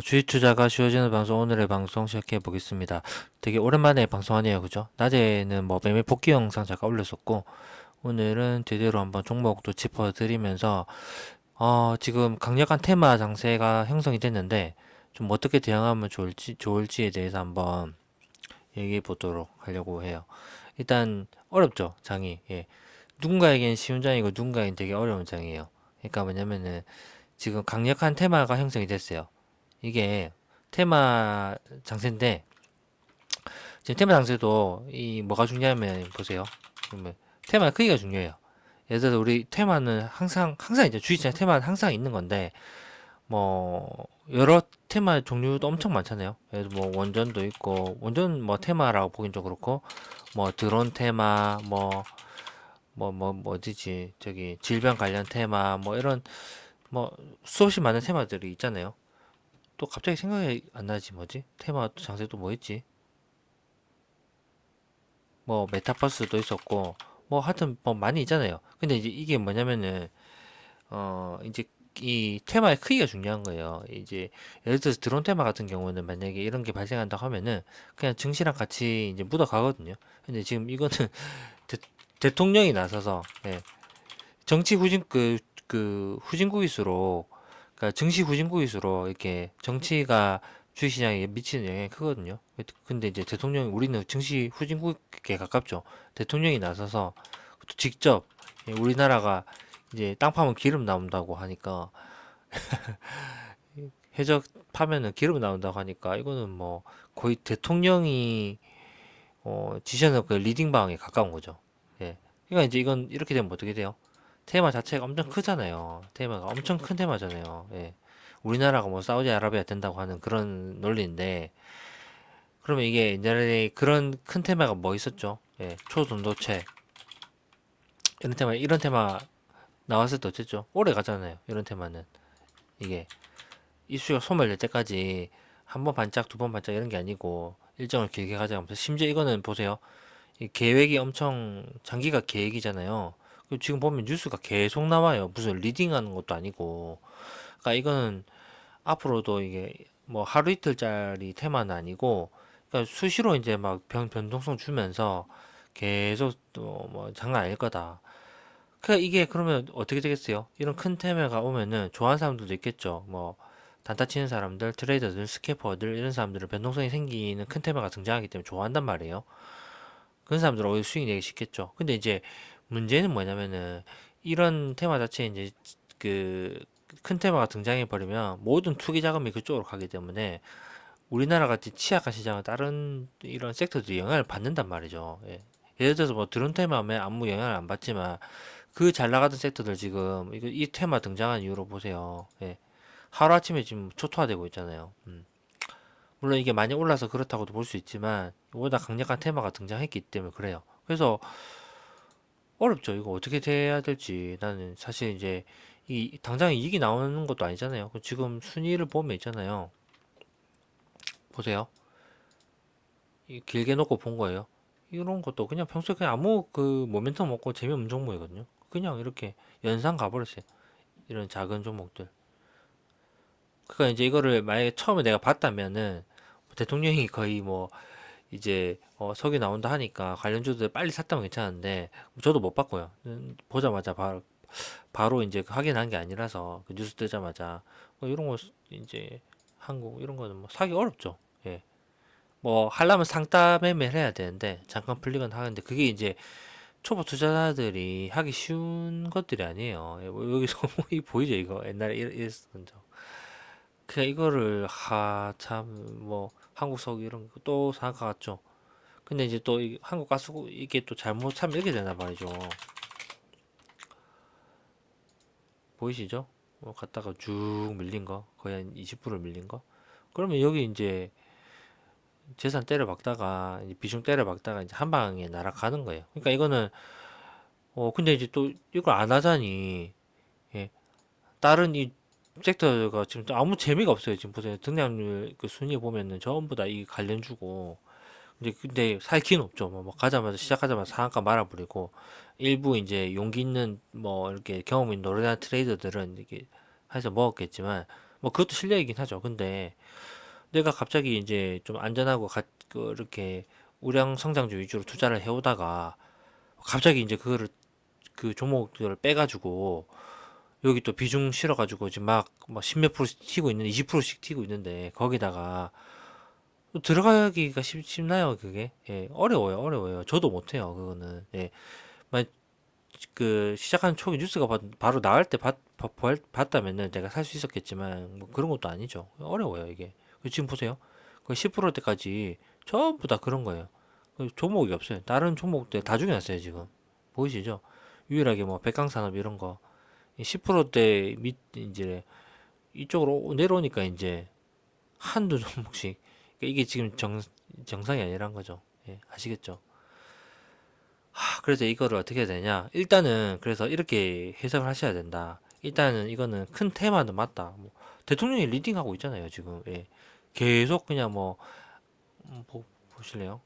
주식 투자가 쉬워지는 방송, 오늘의 방송 시작해 보겠습니다. 되게 오랜만에 방송하네요, 그죠? 낮에는 뭐 매매 복귀 영상 잠깐 올렸었고, 오늘은 제대로 한번 종목도 짚어드리면서, 지금 강력한 테마 장세가 형성이 됐는데, 좀 어떻게 대응하면 좋을지에 대해서 한번 얘기해 보도록 하려고 해요. 일단, 어렵죠, 장이. 예. 누군가에겐 쉬운 장이고, 누군가에겐 되게 어려운 장이에요. 그러니까 뭐냐면은, 지금 강력한 테마가 형성이 됐어요. 이게 테마 장세인데 지금 테마 장세도 이 뭐가 중요하면 보세요. 그러면 테마 크기가 중요해요. 예를 들어서 우리 테마는 항상 이제 주식시장 테마는 항상 있는 건데 뭐 여러 테마 종류도 엄청 많잖아요. 예를 들어 뭐 원전도 있고 원전 뭐 테마라고 보긴 좀 그렇고 뭐 드론 테마 뭐지지 저기 질병 관련 테마 뭐 이런 뭐 수없이 많은 테마들이 있잖아요. 또 갑자기 생각이 안 나지 뭐지? 테마 또 장세 또 뭐 있지? 뭐 메타버스도 있었고 뭐 하여튼 뭐 많이 있잖아요. 근데 이제 이게 뭐냐면은 이제 이 테마의 크기가 중요한 거예요. 이제 예를 들어서 드론 테마 같은 경우는 만약에 이런 게 발생한다고 하면은 그냥 증시랑 같이 이제 묻어 가거든요. 근데 지금 이거는 대, 대통령이 나서서 예, 정치 그 후진국일수록 그러니까 증시 후진국일수록 이렇게 정치가 주식시장에 미치는 영향이 크거든요. 근데 이제 대통령이 우리는 증시 후진국에 가깝죠. 대통령이 나서서 또 직접 우리나라가 이제 땅 파면 기름 나온다고 하니까 해적 파면은 기름 나온다고 하니까 이거는 뭐 거의 대통령이 지시하는 그 리딩 방에 가까운 거죠. 예. 그러니까 이제 이건 이렇게 되면 어떻게 돼요? 테마 자체가 엄청 크잖아요. 테마가 엄청 큰 테마잖아요. 예. 우리나라가 뭐 사우디아라비아 된다고 하는 그런 논리인데, 그러면 이게 옛날에 그런 큰 테마가 뭐 있었죠? 예. 초전도체. 이런 테마 나왔을 때 어쨌죠? 오래 가잖아요. 이런 테마는. 이게 이슈가 소멸될 때까지 한 번 반짝, 두 번 반짝 이런 게 아니고 일정을 길게 가져가면서 심지어 이거는 보세요. 이 계획이 엄청 장기가 계획이잖아요. 그리고 지금 보면 뉴스가 계속 나와요. 무슨 리딩하는 것도 아니고. 그러니까 이거는 앞으로도 이게 뭐 하루 이틀짜리 테마는 아니고, 그러니까 수시로 이제 막 변동성 주면서 계속 또 뭐 장난 아닐 거다. 그러니까 이게 그러면 어떻게 되겠어요? 이런 큰 테마가 오면은 좋아하는 사람들도 있겠죠. 뭐 단타 치는 사람들, 트레이더들, 스캐퍼들 이런 사람들은 변동성이 생기는 큰 테마가 등장하기 때문에 좋아한단 말이에요. 그런 사람들은 오히려 수익 내기 쉽겠죠. 근데 이제 문제는 뭐냐면은 이런 테마 자체에 이제 그 큰 테마가 등장해 버리면 모든 투기 자금이 그쪽으로 가기 때문에 우리나라 같이 취약한 시장은 다른 이런 섹터들이 영향을 받는단 말이죠. 예. 예를 들어서 뭐 드론 테마면 아무 영향을 안 받지만 그 잘 나가던 섹터들 지금 이 테마 등장한 이후로 보세요. 예. 하루아침에 지금 초토화되고 있잖아요. 물론 이게 많이 올라서 그렇다고도 볼 수 있지만 이보다 강력한 테마가 등장했기 때문에 그래요. 그래서 어렵죠. 이거 어떻게 돼야 될지. 나는 사실 이제 이 당장 이익이 나오는 것도 아니잖아요. 지금 순위를 보면 있잖아요. 보세요. 이 길게 놓고 본 거예요. 이런 것도 그냥 평소에 그냥 아무 그 모멘텀 없고 재미없는 종목이거든요. 그냥 이렇게 연상 가버렸어요. 이런 작은 종목들. 그러니까 이제 이거를 만약에 처음에 내가 봤다면은 대통령이 거의 뭐 이제 석유 나온다 하니까 관련주들 빨리 샀다면 괜찮은데 저도 못 봤고요. 보자마자 바로 이제 확인한 게 아니라서 그 뉴스 뜨자마자 이런 거 이제 한국 이런 거는 뭐 사기 어렵죠. 예. 뭐 하려면 상따 매매를 해야 되는데 잠깐 풀리건 하는데 그게 이제 초보 투자자들이 하기 쉬운 것들이 아니에요. 예, 뭐 여기서 이 보이죠 이거 옛날에 이랬었던 적. 그냥 이거를 참 뭐 한국 석유 이런 거 또 생각하겠죠. 근데 이제 또 한국 가스 이게 또 잘못 하면 이렇게 되나 말이죠. 보이시죠? 갔다가 쭉 밀린 거 거의 한 20% 밀린 거. 그러면 여기 이제 재산 때려 박다가 이제 비중 때려 박다가 이제 한 방에 날아가는 거예요. 그러니까 이거는 근데 이제 또 이걸 안 하자니 예, 다른 이 섹터가 지금 또 아무 재미가 없어요. 지금 보세요. 등락률 그 순위 보면은 전부 다 이 관련주고 근데 살 기는 없죠. 뭐 가자마자 시작하자마자 상한가 말아버리고 일부 이제 용기 있는 뭐 이렇게 경험 있는 노련한 트레이더들은 이렇게 해서 먹었겠지만 뭐 그것도 실력이긴 하죠. 근데 내가 갑자기 이제 좀 안전하고 이렇게 우량 성장주 위주로 투자를 해오다가 갑자기 이제 그거를 그 종목들을 빼가지고 여기 또 비중 실어가지고 지금 막 십몇 프로씩 튀고 있는 20%씩 튀고 있는데 거기다가 또 들어가기가 쉽나요 그게? 예, 어려워요. 저도 못해요 그거는. 예, 만 그 시작한 초기 뉴스가 바로 나갈 때 봤다면은 내가 살 수 있었겠지만 뭐 그런 것도 아니죠. 어려워요 이게. 지금 보세요. 거의 10%대까지 전부 다 그런 거예요. 종목이 없어요. 다른 종목들 다 죽여놨어요 지금. 보이시죠? 유일하게 뭐 백강산업 이런 거 10%대 밑 이제 이쪽으로 내려오니까 이제 한두 종목씩 그러니까 이게 지금 정상이 아니란 거죠. 예, 아시겠죠? 그래서 이거를 어떻게 해야 되냐? 일단은 그래서 이렇게 해석을 하셔야 된다. 일단은 이거는 큰 테마는 맞다. 뭐 대통령이 리딩하고 있잖아요, 지금. 예. 계속 그냥 뭐 보실래요?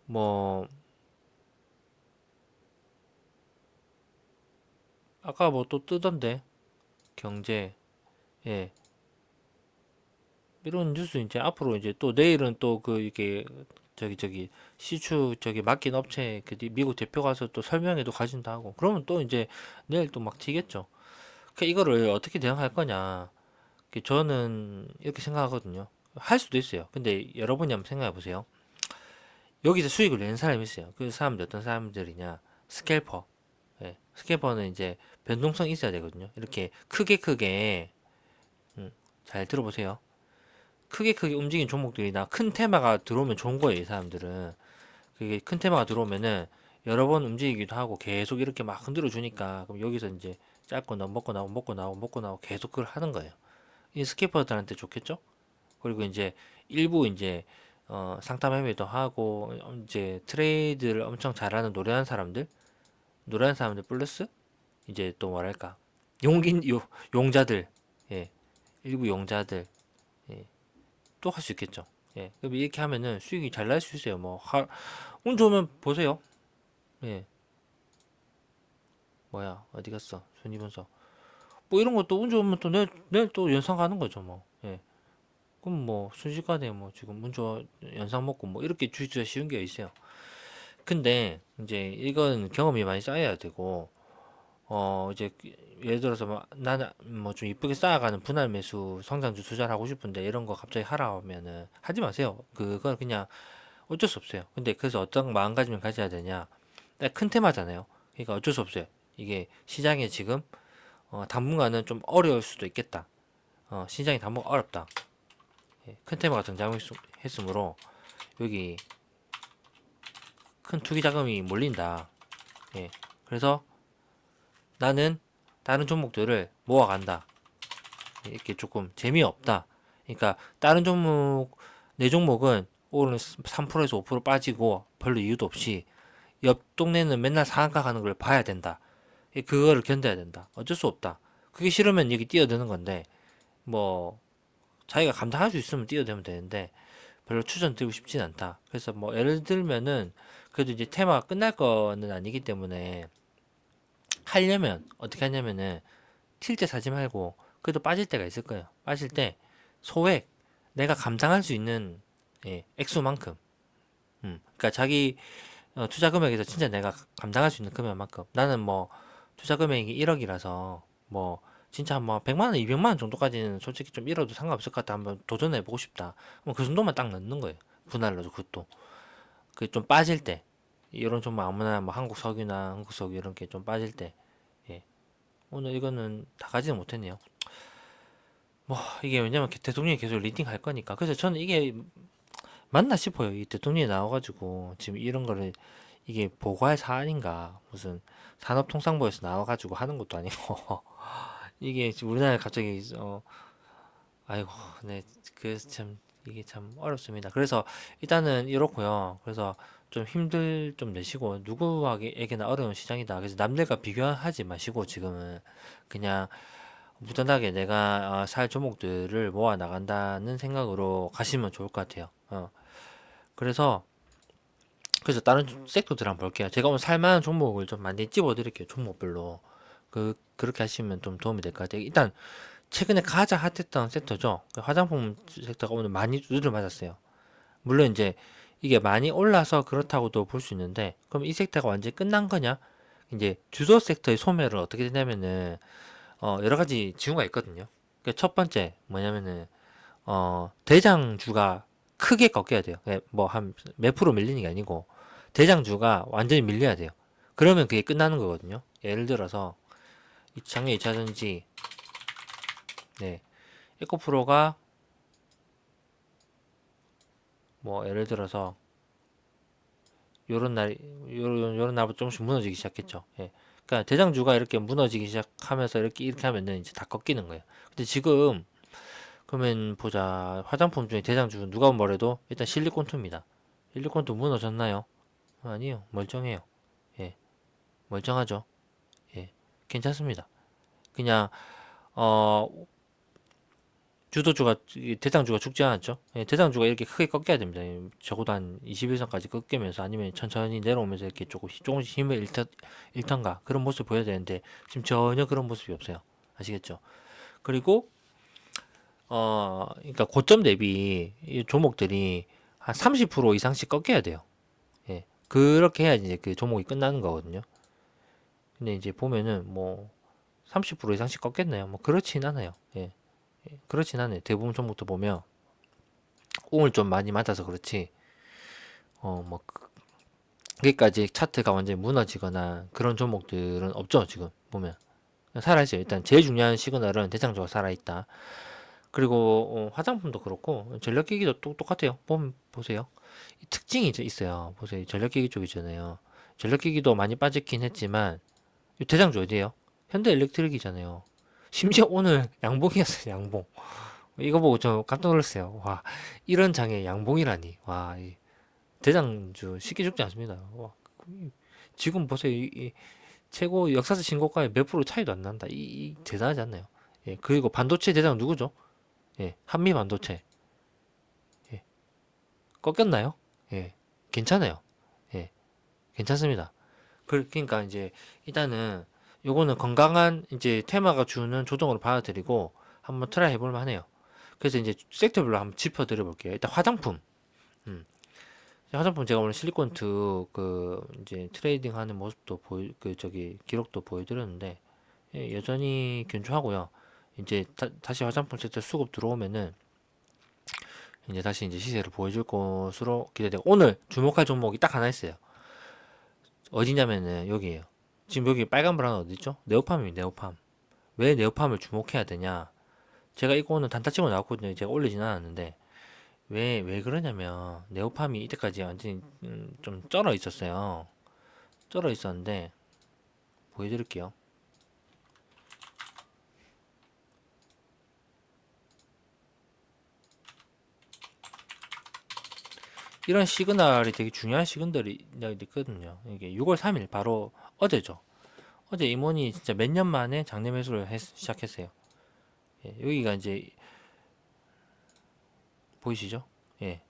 뭐 아까 뭐 또 뜨던데 경제 예 이런 뉴스 이제 앞으로 이제 또 내일은 또 그 이게 저기 시추 저기 맡긴 업체 그 미국 대표 가서 또 설명회도 가진다 하고 그러면 또 이제 내일 또 막 튀겠죠. 그러니까 이거를 어떻게 대응할 거냐. 저는 이렇게 생각하거든요. 할 수도 있어요. 근데 여러분이 한번 생각해 보세요. 여기서 수익을 내는 사람이 있어요. 그 사람들 어떤 사람들이냐? 스캘퍼. 예. 스캘퍼는 이제 변동성이 있어야 되거든요. 이렇게 크게 잘 들어보세요. 크게 움직인 종목들이나 큰 테마가 들어오면 좋은 거예요, 이 사람들은. 그게 큰 테마가 들어오면은 여러 번 움직이기도 하고 계속 이렇게 막 흔들어 주니까 그럼 여기서 이제 짧고 나오고 먹고 나오고 계속 그걸 하는 거예요. 이 스캐퍼들한테 좋겠죠? 그리고 이제 일부 이제 상담 매매도 하고 이제 트레이드를 엄청 잘하는 노래하는 사람들 플러스 이제 또 뭐랄까 용자들 예 일부 용자들 예, 또 할 수 있겠죠. 예, 그럼 이렇게 하면은 수익이 잘 날 수 있어요. 운 좋으면 보세요. 예, 뭐야 어디 갔어 손익분석 뭐 이런 것도 운 좋으면 또 내일 또 연상 가는 거죠 뭐. 예, 그럼 뭐 순식간에 뭐 지금 운 좋아 연상 먹고 뭐 이렇게 주기가 쉬운 게 있어요. 근데 이제 이건 경험이 많이 쌓여야 되고 이제 예를 들어서 뭐 나는 뭐 좀 이쁘게 쌓아가는 분할 매수 성장주 투자를 하고 싶은데 이런 거 갑자기 하라 하면은 하지 마세요. 그건 그냥 어쩔 수 없어요. 근데 그래서 어떤 마음가짐을 가져야 되냐? 큰 테마잖아요. 그러니까 어쩔 수 없어요. 이게 시장에 지금 당분간은 좀 어려울 수도 있겠다. 시장이 당분간 어렵다. 예, 큰 테마가 등장했으므로 여기 큰 투기 자금이 몰린다. 예, 그래서 나는 다른 종목들을 모아간다. 이렇게 조금 재미없다. 그러니까 다른 종목 내 종목은 오늘 3%에서 5% 빠지고 별로 이유도 없이 옆 동네는 맨날 상한가 가는 걸 봐야 된다. 그거를 견뎌야 된다. 어쩔 수 없다. 그게 싫으면 여기 뛰어드는 건데 뭐 자기가 감당할 수 있으면 뛰어들면 되는데 별로 추천드리고 싶진 않다. 그래서 뭐 예를 들면은 그래도 이제 테마가 끝날 거는 아니기 때문에 하려면 어떻게 하냐면은 튈 때 사지 말고 그래도 빠질 때가 있을 거예요. 빠질 때 소액 내가 감당할 수 있는 액수만큼 그러니까 자기 투자 금액에서 진짜 내가 감당할 수 있는 금액만큼 나는 뭐 투자 금액이 1억이라서 뭐 진짜 뭐 100만 원, 200만 원 정도까지는 솔직히 좀 잃어도 상관없을 것 같다. 한번 도전해 보고 싶다. 뭐 그 정도만 딱 넣는 거예요. 분할로도 그것도. 그 좀 빠질 때 이런 좀 아무나 뭐 한국석유 이런 게 좀 빠질 때 예. 오늘 이거는 다 가지는 못했네요. 뭐 이게 왜냐면 대통령이 계속 리딩 할 거니까 그래서 저는 이게 맞나 싶어요. 이 대통령이 나와가지고 지금 이런 거를 이게 보고할 사안인가 무슨 산업통상부에서 나와가지고 하는 것도 아니고 이게 지금 우리나라에 갑자기 아이고 네 그래서 참 이게 참 어렵습니다. 그래서 일단은 이렇고요. 그래서 좀 힘들 좀 내시고 누구에게나 어려운 시장이다. 그래서 남들과 비교하지 마시고 지금은 그냥 무던하게 내가 살 종목들을 모아 나간다는 생각으로 가시면 좋을 것 같아요. 그래서 그래서 다른 섹터들 한번 볼게요. 제가 오늘 살만한 종목을 좀 많이 집어드릴게요. 종목별로. 그렇게 하시면 좀 도움이 될 것 같아요. 일단, 최근에 가장 핫했던 섹터죠. 그 화장품 섹터가 오늘 많이 두드려 맞았어요. 물론 이제 이게 많이 올라서 그렇다고도 볼 수 있는데, 그럼 이 섹터가 완전히 끝난 거냐? 이제 주도 섹터의 소멸은 어떻게 되냐면은, 여러 가지 징후가 있거든요. 첫 번째, 뭐냐면은, 대장주가 크게 꺾여야 돼요. 뭐 한 몇 프로 밀리는 게 아니고 대장주가 완전히 밀려야 돼요. 그러면 그게 끝나는 거거든요. 예를 들어서 작년 2차전지 네, 에코프로가 뭐 예를 들어서 요런 날 요런 날부터 조금씩 무너지기 시작했죠. 예. 그러니까 대장주가 이렇게 무너지기 시작하면서 이렇게 하면은 이제 다 꺾이는 거예요. 근데 지금 그러면 보자. 화장품 중에 대장주 누가 뭐래도 일단 실리콘투입니다. 실리콘투 무너졌나요? 아니요. 멀쩡해요. 예. 멀쩡하죠. 예. 괜찮습니다. 그냥 어 주도주가 대장주가 죽지 않았죠. 예, 대장주가 이렇게 크게 꺾여야 됩니다. 적어도 한 21선까지 꺾이면서 아니면 천천히 내려오면서 이렇게 조금씩 힘을 잃던가 그런 모습을 보여야 되는데 지금 전혀 그런 모습이 없어요. 아시겠죠? 그리고 그러니까 고점 대비 이 종목들이 한 30% 이상씩 꺾여야 돼요. 예. 그렇게 해야지 이제 그 종목이 끝나는 거거든요. 근데 이제 보면은 뭐 30% 이상씩 꺾였나요? 뭐 그렇진 않아요. 예. 그렇진 않아요. 대부분 종목도 보면 오늘 좀 많이 맞아서 그렇지. 뭐 여기까지 차트가 완전히 무너지거나 그런 종목들은 없죠. 지금 보면 살아있어요. 일단 제일 중요한 시그널은 대장주가 살아있다. 그리고 화장품도 그렇고 전력기기도 똑같아요. 보면 보세요. 이 특징이 이제 있어요. 보세요. 전력기기 쪽 있잖아요. 전력기기도 많이 빠졌긴 했지만 이 대장주 어디에요? 현대일렉트릭이잖아요. 심지어 오늘 양봉이었어요. 양봉. 이거 보고 좀 깜짝 놀랐어요. 와, 이런 장에 양봉이라니. 와, 대장주 쉽게 죽지 않습니다. 와, 지금 보세요. 최고 역사상 신고가에 몇 프로 차이도 안 난다. 대단하지 않나요? 예, 그리고 반도체 대장 누구죠? 예, 한미 반도체. 예, 꺾였나요? 예, 괜찮아요. 예, 괜찮습니다. 그러니까 이제 일단은 요거는 건강한 이제 테마가 주는 조정으로 받아들이고 한번 트라이 해볼 만해요. 그래서 이제 섹터별로 한번 짚어드려 볼게요. 일단 화장품. 음. 화장품 제가 오늘 실리콘트 그 이제 트레이딩 하는 모습도 그 저기 기록도 보여드렸는데 예, 여전히 견조하고요. 이제 다시 화장품 섹터 수급 들어오면은 이제 다시 이제 시세를 보여줄 것으로 기대되고 오늘 주목할 종목이 딱 하나 있어요. 어디냐면은 여기에요. 지금 여기 빨간불 하나 어디 있죠? 네오팜입니다. 네오팜. 왜 네오팜을 주목해야 되냐? 제가 이거는 단타 치고 나왔거든요. 제가 올리진 않았는데 왜 그러냐면 네오팜이 이때까지 완전히 좀 쩔어 있었어요. 쩔어 있었는데 보여드릴게요. 이런 시그널이 되게 중요한 시그널이 있거든요. 이게 6월 3일 바로 어제죠. 어제 임원이 진짜 몇 년 만에 장내 매수를 시작했어요. 예, 여기가 이제 보이시죠? 예,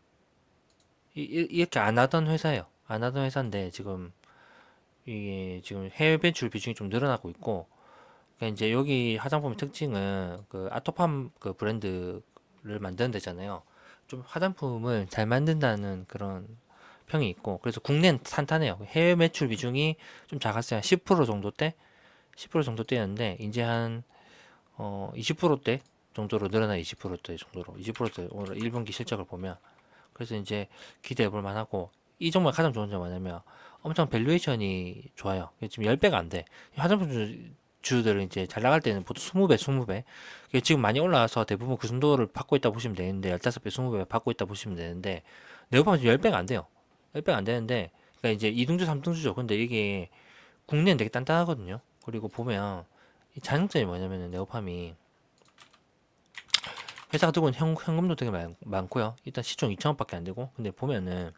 이렇게 안 하던 회사예요. 안 하던 회사인데 지금 이게 지금 해외 배출 비중이 좀 늘어나고 있고, 그러니까 이제 여기 화장품의 특징은 그 아토팜 그 브랜드를 만드는 데잖아요. 좀 화장품을 잘 만든다는 그런 평이 있고, 그래서 국내는 탄탄해요. 해외 매출 비중이 좀 작았어요. 한 10% 정도 대 10% 정도 대였는데 이제 한 20%대 정도로 늘어나 20%대 정도로 20%대 오늘 1분기 실적을 보면 그래서 이제 기대해 볼 만하고 이 종목 가장 좋은 점은 뭐냐면 엄청 밸류에이션이 좋아요. 지금 10배가 안 돼. 화장품 주들은 이제 잘 나갈 때는 보통 20배, 20배. 지금 많이 올라와서 대부분 그 정도를 받고 있다 보시면 되는데 15배, 20배 받고 있다 보시면 되는데 네오팜은 지금 10배가 안 돼요. 10배가 안 되는데 그러니까 이제 2등주, 3등주죠. 근데 이게 국내는 되게 단단하거든요. 그리고 보면 이 장점이 뭐냐면은 네오팜이 회사가 들고 있는 현금도 되게 많고요. 일단 시총 2천억밖에 안 되고 근데 보면은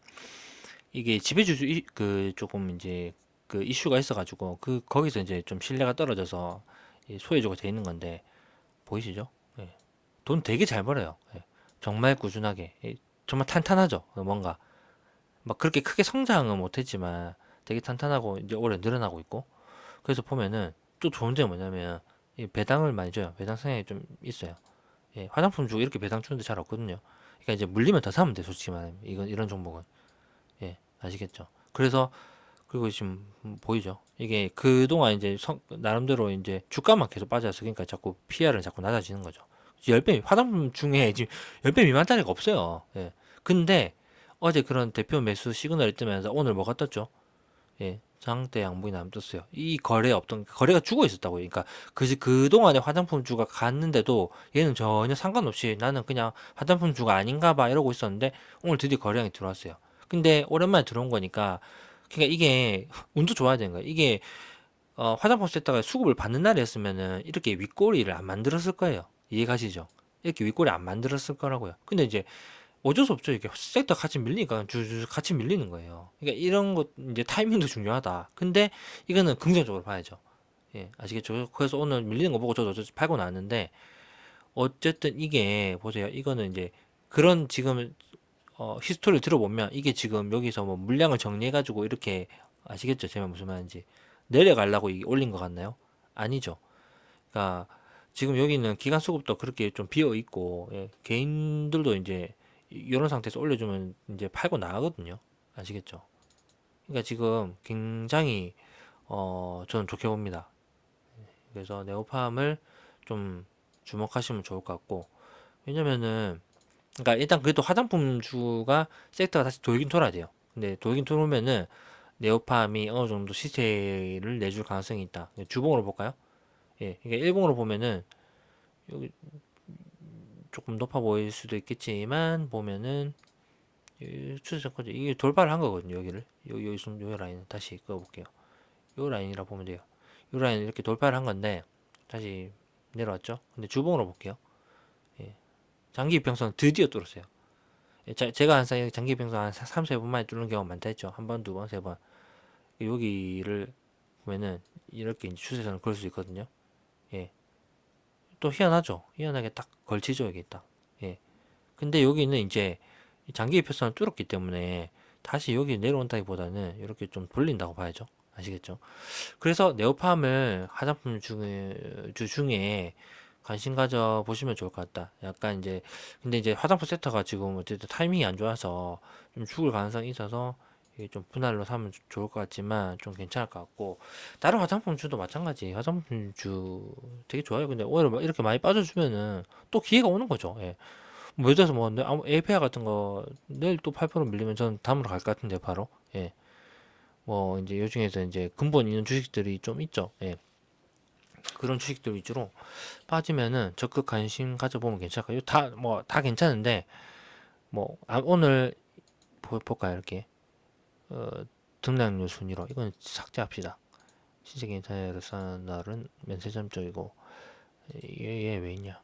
이게 지배주주 그 조금 이제 그 이슈가 있어가지고 그 거기서 이제 좀 신뢰가 떨어져서 소외주가 돼 있는 건데 보이시죠? 예. 돈 되게 잘 벌어요. 예. 정말 꾸준하게 정말 탄탄하죠. 뭔가 막 그렇게 크게 성장은 못했지만 되게 탄탄하고 이제 올해 늘어나고 있고. 그래서 보면은 또 좋은 점이 뭐냐면 이 배당을 많이 줘요. 배당 성향이 좀 있어요. 예, 화장품 주고 이렇게 배당 주는데 잘 없거든요. 그러니까 이제 물리면 더 사면 돼, 솔직히 말하면. 이건 이런 종목은. 예, 아시겠죠? 그래서 그리고 지금 보이죠? 이게 그동안 이제 나름대로 이제 주가만 계속 빠져서 그러니까 자꾸 PR은 자꾸 낮아지는 거죠. 10배, 화장품 중에 지금 10배 미만짜리가 없어요. 예. 근데 어제 그런 대표 매수 시그널이 뜨면서 오늘 뭐가 떴죠? 예. 장대 양봉이 안 떴어요. 이 거래 없던, 거래가 죽어 있었다고요. 그러니까 그동안에 화장품 주가 갔는데도 얘는 전혀 상관없이 나는 그냥 화장품 주가 아닌가 봐 이러고 있었는데 오늘 드디어 거래량이 들어왔어요. 근데 오랜만에 들어온 거니까 그러니까 이게 운도 좋아야 되는 거예요. 이게 화장품 세트가 수급을 받는 날이었으면은 이렇게 윗꼬리를 안 만들었을 거예요. 이해가시죠? 이렇게 윗꼬리 안 만들었을 거라고요. 근데 이제 어쩔 수 없죠. 이게 섹터 같이 밀리니까 주주 같이 밀리는 거예요. 그러니까 이런 것 이제 타이밍도 중요하다. 근데 이거는 긍정적으로 봐야죠. 예, 아시겠죠? 그래서 오늘 밀리는 거 보고 저도 어쩔 수 팔고 나왔는데 어쨌든 이게 보세요. 이거는 이제 그런 지금 히스토리를 들어보면 이게 지금 여기서 뭐 물량을 정리해가지고 이렇게 아시겠죠? 제가 무슨 말인지 내려가려고 이게 올린 것 같나요? 아니죠. 그러니까 지금 여기는 기간 수급도 그렇게 좀 비어 있고 예, 개인들도 이제 이런 상태에서 올려주면 이제 팔고 나가거든요. 아시겠죠? 그러니까 지금 굉장히 저는 좋게 봅니다. 그래서 네오팜을 좀 주목하시면 좋을 것 같고 왜냐면은 그러니까 일단 그래도 화장품주가 섹터가 다시 돌긴 돌아야 돼요. 근데 돌긴 돌면은 네오팜이 어느 정도 시세를 내줄 가능성이 있다. 주봉으로 볼까요? 예, 그러니까 일봉으로 보면은 여기 조금 높아 보일 수도 있겠지만 보면은 추세선까지 이게 돌파를 한 거거든요. 여기를 여기 라인 다시 그어볼게요. 요 라인이라 보면 돼요. 요 라인 이렇게 돌파를 한 건데 다시 내려왔죠. 근데 주봉으로 볼게요. 예, 장기 이평선 드디어 뚫었어요. 예, 제가 항상 장기 이평선 한 3, 4번 만에 뚫는 경우가 많다 했죠. 한 번, 두 번, 세 번. 여기를 보면은 이렇게 이제 추세선을 그을 수 있거든요. 예, 또 희한하죠. 희한하게 딱 걸치죠, 여기 딱. 예. 근데 여기는 이제 장기 이평선을 뚫었기 때문에 다시 여기 내려온다기보다는 이렇게 좀 돌린다고 봐야죠. 아시겠죠? 그래서 네오팜을 화장품 중에 관심 가져 보시면 좋을 것 같다. 약간 이제 근데 이제 화장품 세터가 지금 어쨌든 타이밍이 안 좋아서 좀 죽을 가능성이 있어서 이게 좀 분할로 사면 좋을 것 같지만 좀 괜찮을 것 같고 다른 화장품 주도 마찬가지 화장품 주 되게 좋아요. 근데 오히려 막 이렇게 많이 빠져주면은 또 기회가 오는 거죠. 예. 뭐 예를 들어서 뭐 에이페아 같은 거 내일 또 8% 밀리면 저는 다음으로 갈 것 같은데 바로 예. 뭐 이제 요 중에서 이제 근본 있는 주식들이 좀 있죠. 예. 그런 주식들 위주로 빠지면은 적극 관심 가져보면 괜찮을 거예요. 다 뭐 다 괜찮은데 뭐 오늘 볼까요 이렇게 어, 등락률 순위로 이건 삭제합시다. 신세계 인터넷산날은 면세점 쪽이고 얘 왜 있냐?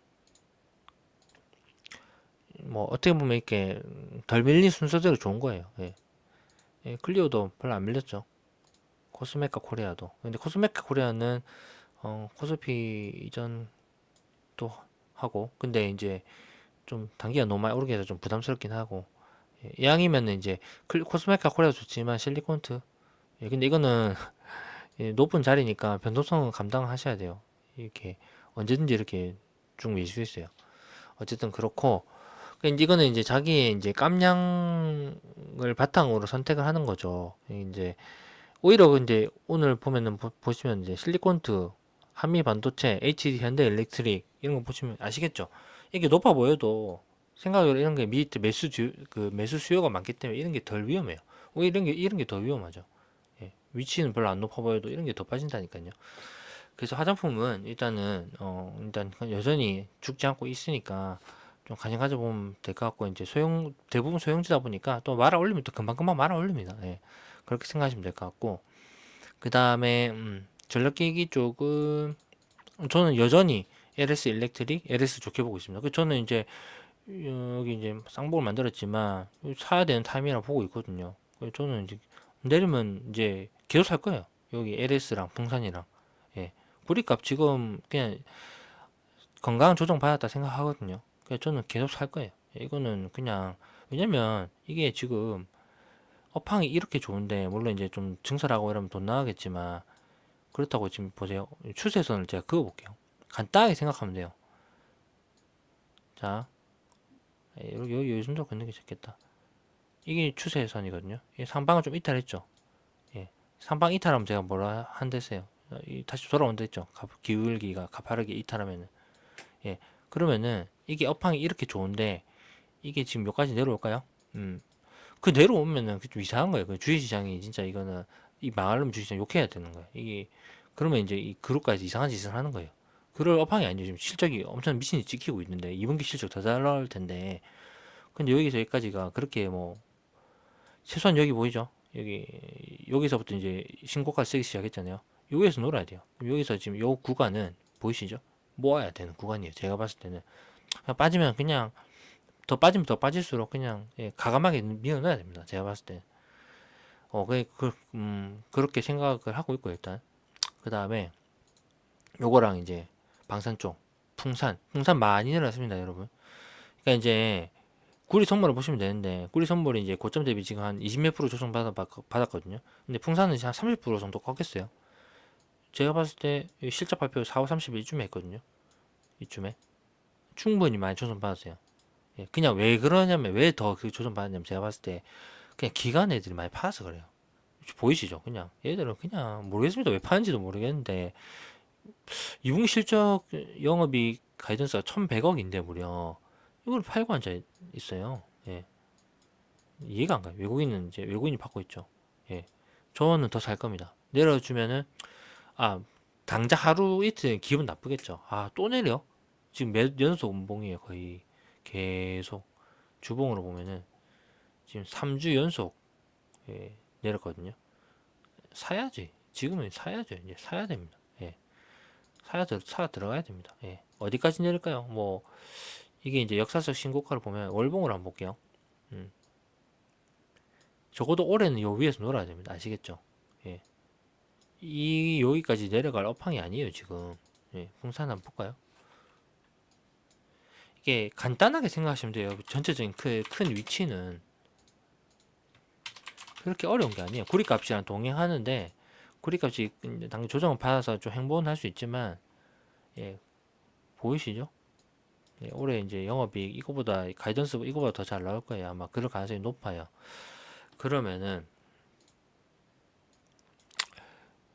뭐 어떻게 보면 이렇게 덜 밀린 순서대로 좋은 거예요. 예. 예, 클리오도 별로 안 밀렸죠. 코스메카 코리아도. 근데 코스메카 코리아는 코스피 이전도 하고 근데 이제 좀 단기가 너무 많이 오르게 해서 좀 부담스럽긴 하고 예, 이왕이면은 이제 코스메카 코리아도 좋지만 실리콘트 예, 근데 이거는 예, 높은 자리니까 변동성은 감당하셔야 돼요. 이렇게 언제든지 이렇게 쭉 밀 수 있어요. 어쨌든 그렇고 그러니까 이거는 이제 자기의 이제 깜냥을 바탕으로 선택을 하는 거죠. 이제 오히려 근데 오늘 보면은 보시면 이제 실리콘트, 한미 반도체, HD 현대 일렉트릭 이런 거 보시면 아시겠죠? 이게 높아 보여도 생각으로 이런 게 밑에 매수 수요가 많기 때문에 이런 게 덜 위험해요. 오히려 이런 게 더 위험하죠. 예, 위치는 별로 안 높아 보여도 이런 게 더 빠진다니까요. 그래서 화장품은 일단은 일단 여전히 죽지 않고 있으니까 좀 관심 가져보면 될 것 같고 이제 대부분 소형주다 보니까 또 말아 올리면 또 금방금방 말아 올립니다. 예. 그렇게 생각하시면 될 것 같고 그 다음에 전력기기 쪽은 저는 여전히 LS 일렉트릭, LS 좋게 보고 있습니다. 그 저는 이제 여기 이제 쌍봉을 만들었지만 사야 되는 타임이라 보고 있거든요. 그래서 저는 이제 내리면 이제 계속 살 거예요. 여기 LS랑 풍산이랑 예. 구리값 지금 그냥 건강한 조정 받았다 생각하거든요. 그래서 저는 계속 살 거예요. 이거는 그냥 왜냐면 이게 지금 업황이 이렇게 좋은데 물론 이제 좀 증설하고 이러면 돈 나가겠지만 그렇다고 지금 보세요. 추세선을 제가 그어볼게요. 간단하게 생각하면 돼요. 자, 여기 정도 걷는 게 좋겠다. 이게 추세선이거든요. 이 상방을 좀 이탈했죠. 예. 상방 이탈하면 제가 뭐라 한댔어요. 다시 돌아온다 했죠. 기울기가 가파르게 이탈하면은. 예. 그러면은 이게 업황이 이렇게 좋은데 이게 지금 여기까지 내려올까요? 그 내려오면은 좀 이상한 거예요. 그 주식시장이 진짜 이거는 이 망하려면 주식시장 욕해야 되는 거예요. 이게 그러면 이제 이 그룹까지 이상한 짓을 하는 거예요. 그럴 업황이 아니죠. 지금 실적이 엄청 미친이 찍히고 있는데 2분기 실적 더 잘 나올 텐데 근데 여기서 여기까지가 그렇게 뭐 최소한 여기 보이죠? 여기서부터 이제 신고가 쓰기 시작했잖아요. 여기에서 놀아야 돼요. 그럼 여기서 지금 요 구간은 보이시죠? 모아야 되는 구간이에요. 제가 봤을 때는 그냥 빠지면 그냥 더 빠지면 더 빠질수록 그냥 예, 가감하게 밀어넣어야 됩니다. 제가 봤을 때. 그렇게 생각을 하고 있고 일단 그 다음에 요거랑 이제 방산 쪽 풍산 많이 내려왔습니다, 여러분. 그러니까 이제 구리 선물을 보시면 되는데 구리 선물이 이제 고점 대비 지금 한 20몇 프로 조정 받았거든요. 근데 풍산은 한 30% 정도 꺾였어요. 제가 봤을 때 실적 발표 4월 30일 이쯤에 했거든요. 이쯤에 충분히 많이 조정 받았어요. 예, 그냥 왜 그러냐면 왜 더 그 조정 받았냐면 제가 봤을 때 그냥 기관 애들이 많이 팔아서 그래요. 보이시죠? 그냥 얘들은 그냥 모르겠습니다. 왜 파는지도 모르겠는데 2분기 실적 영업이 가이던스가 1,100억인데 무려 이걸 팔고 앉아 있어요. 예. 이해가 안 가요. 외국인은 이제 외국인이 받고 있죠. 예. 저는 더 살 겁니다. 내려주면은 아 당장 하루 이틀 기분 나쁘겠죠. 아 또 내려? 지금 몇 연속 운봉이에요. 거의 계속 주봉으로 보면은 지금 3주 연속 예, 내렸거든요. 사야지. 지금은 사야죠. 이제 사야 됩니다. 예. 사 들어가야 됩니다. 예. 어디까지 내릴까요? 뭐 이게 이제 역사적 신고가를 보면 월봉으로 한번 볼게요. 음. 적어도 올해는 요 위에서 놀아야 됩니다. 아시겠죠? 예. 이 여기까지 내려갈 업황이 아니에요 지금. 예. 풍산 한번 볼까요? 이게 간단하게 생각하시면 돼요. 전체적인 큰 위치는 그렇게 어려운 게 아니에요. 구리값이랑 동행하는데 구리값이 당연히 조정을 받아서 좀 행보는 할 수 있지만 예, 보이시죠? 예, 올해 이제 영업이익 이거보다 가이던스 이거보다 더 잘 나올 거예요. 아마 그럴 가능성이 높아요. 그러면은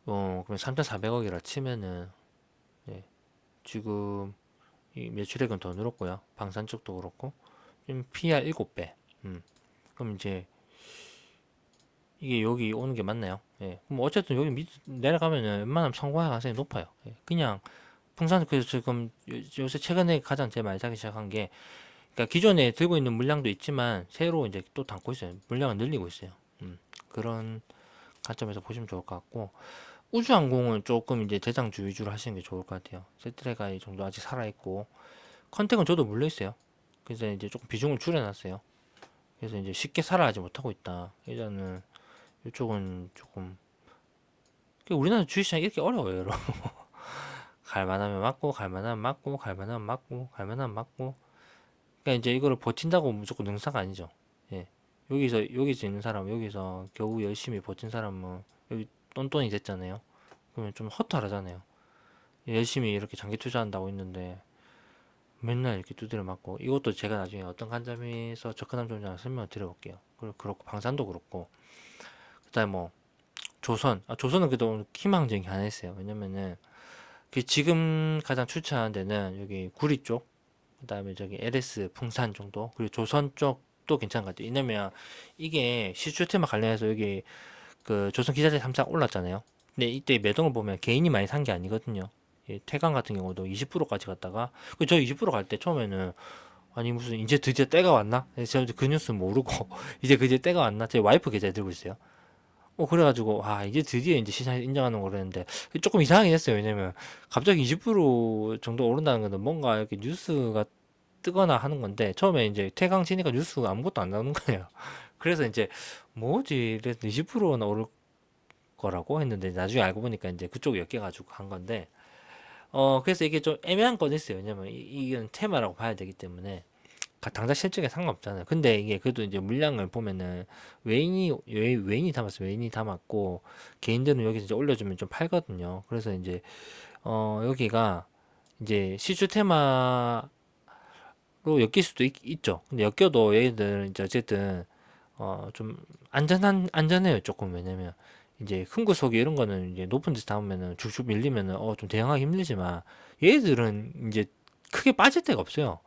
그럼 3,400억이라 치면은 예, 지금 이 매출액은 더 늘었고요. 방산 쪽도 그렇고 좀 PR 7배. 그럼 이제 이게 여기 오는 게 맞나요? 예. 그럼 어쨌든 여기 내려가면은 웬만하면 성공할 가능성이 높아요. 예. 그냥 풍산 그래서 지금 요새 최근에 가장 제일 많이 사기 시작한 게 그러니까 기존에 들고 있는 물량도 있지만 새로 이제 또 담고 있어요. 물량을 늘리고 있어요. 그런 관점에서 보시면 좋을 것 같고 우주항공은 조금 이제 대장주 위주로 하시는 게 좋을 것 같아요. 세트레가 이 정도 아직 살아있고 컨택은 저도 물려 있어요. 그래서 이제 조금 비중을 줄여놨어요. 그래서 이제 쉽게 살아나지 못하고 있다. 일단은 이쪽은 조금 우리나라 주식시장이 이렇게 어려워요, 여러분. 갈만하면 맞고, 갈만하면 맞고, 갈만하면 맞고, 갈만하면 맞고. 그러니까 이제 이거를 버틴다고 무조건 능사가 아니죠. 예. 여기서 있는 사람, 여기서 겨우 열심히 버틴 사람은 여기 똔똔이 됐잖아요. 그러면 좀 허탈하잖아요. 열심히 이렇게 장기 투자한다고 했는데 맨날 이렇게 두드려 맞고 이것도 제가 나중에 어떤 관점에서 접근하면 좋은지 설명을 드려볼게요. 그렇고 방산도 그렇고 그다음에 뭐 조선은 그래도 희망적인 게 하나 있어요. 왜냐면은 그 지금 가장 추천하는 데는 여기 구리 쪽, 그다음에 저기 LS 풍산 정도, 그리고 조선 쪽도 괜찮은 것 같아요. 왜냐면 이게 시추 테마 관련해서 여기 그 조선 기자재 3사 올랐잖아요. 근데 이때 매동을 보면 개인이 많이 산 게 아니거든요. 태강 같은 경우도 20%까지 갔다가 저 20%갈 때 처음에는 아니 무슨 이제 드디어 때가 왔나? 제가 그 뉴스 모르고 이제 그제 때가 왔나? 제 와이프 계좌에 들고 있어요. 그래가지고, 이제 드디어 이제 시장에서 인정하는 거 그랬는데, 조금 이상하긴 했어요. 왜냐면, 갑자기 20% 정도 오른다는 거는 뭔가 이렇게 뉴스가 뜨거나 하는 건데, 처음에 이제 태강 치니까 뉴스가 아무것도 안 나오는 거예요. 그래서 이제, 뭐지? 그래서 20%나 오를 거라고 했는데, 나중에 알고 보니까 이제 그쪽 엮여가지고 한 건데, 그래서 이게 좀 애매한 건 있어요. 왜냐면, 이건 테마라고 봐야 되기 때문에, 당장 실적에 상관없잖아요. 근데 이게 그래도 이제 물량을 보면은 외인이 담았어. 외인이 담았고 개인들은 여기서 이제 올려주면 좀 팔거든요. 그래서 이제 여기가 이제 시주 테마로 엮일 수도 있죠. 근데 엮여도 얘들 이제 어쨌든 좀 안전해요 조금. 왜냐면 이제 큰 구석이 이런 거는 이제 높은 데서 담으면은 쭉쭉 밀리면은 좀 대응하기 힘들지만 얘들은 이제 크게 빠질 데가 없어요.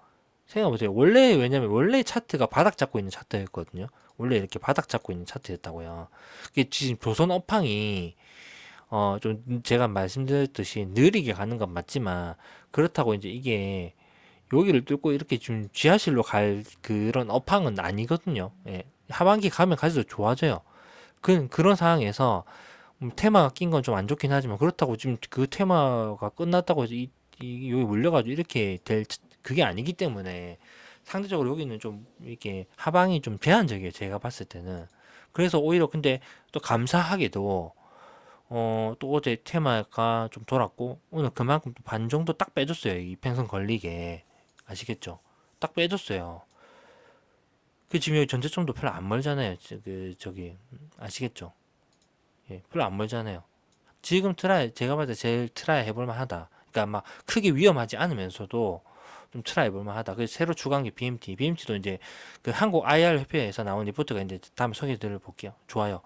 생각해보세요. 원래, 왜냐면 원래 차트가 바닥 잡고 있는 차트였거든요. 원래 이렇게 바닥 잡고 있는 차트였다고요. 그게 지금 조선 업황이, 좀 제가 말씀드렸듯이 느리게 가는 건 맞지만, 그렇다고 이제 이게 여기를 뚫고 이렇게 좀 지하실로 갈 그런 업황은 아니거든요. 예. 하반기 가면 갈수록 좋아져요. 그런 상황에서 테마가 낀 건 좀 안 좋긴 하지만 그렇다고 지금 그 테마가 끝났다고 해서 여기 물려가지고 이렇게 될 그게 아니기 때문에 상대적으로 여기는 좀 이렇게 하방이 좀 제한적이에요. 제가 봤을 때는. 그래서 오히려 근데 또 감사하게도 또 어제 테마가 좀 돌았고 오늘 그만큼 또 반 정도 딱 빼줬어요. 이 팽선 걸리게. 아시겠죠? 딱 빼줬어요. 그 지금 여기 전체점도 별로 안 멀잖아요. 저기 아시겠죠? 예, 별로 안 멀잖아요. 지금 트라이 제가 봤을 때 제일 트라이 해볼 만하다. 그러니까 막 크게 위험하지 않으면서도 좀 트라이 해볼 만하다. 그래서 새로 추가한 게 BMT도 이제 그 한국 IR 협회에서 나온 리포트가 이제 다음에 소개드려 볼게요. 좋아요.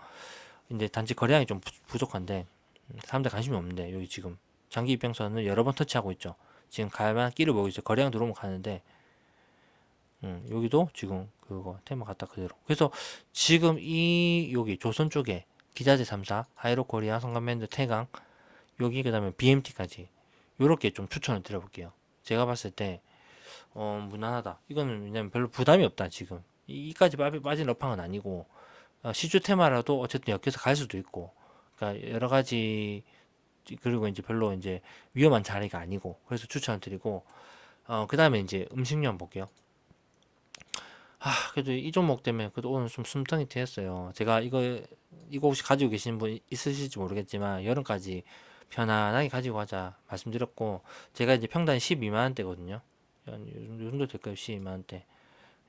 이제 단지 거래량이 좀 부족한데 사람들 관심이 없는데 여기 지금 장기 입병선을 여러 번 터치하고 있죠. 지금 갈만한 끼를 보고 있어요. 거래량 들어오면 가는데 여기도 지금 그거 테마 갖다 그대로. 그래서 지금 이 여기 조선 쪽에 기자재 3사, 하이로코리아, 성감밴드, 태강 여기 그다음에 BMT까지 요렇게 좀 추천을 드려볼게요. 제가 봤을 때 무난하다. 이거는 왜냐면 별로 부담이 없다 지금. 이까지 빠진 러팡은 아니고 시주 테마라도 어쨌든 엮여서 갈 수도 있고. 그러니까 여러 가지 그리고 이제 별로 이제 위험한 자리가 아니고 그래서 추천을 드리고 그다음에 이제 음식료 한번 볼게요. 그래도 이 종목 때문에 그래도 오늘 좀 숨통이 트였어요. 제가 이거 혹시 가지고 계시는 분 있으실지 모르겠지만 여름까지 편안하게 가지고 가자 말씀드렸고 제가 이제 평단 12만 원대거든요. 요 정도 될까요? 12만 원대.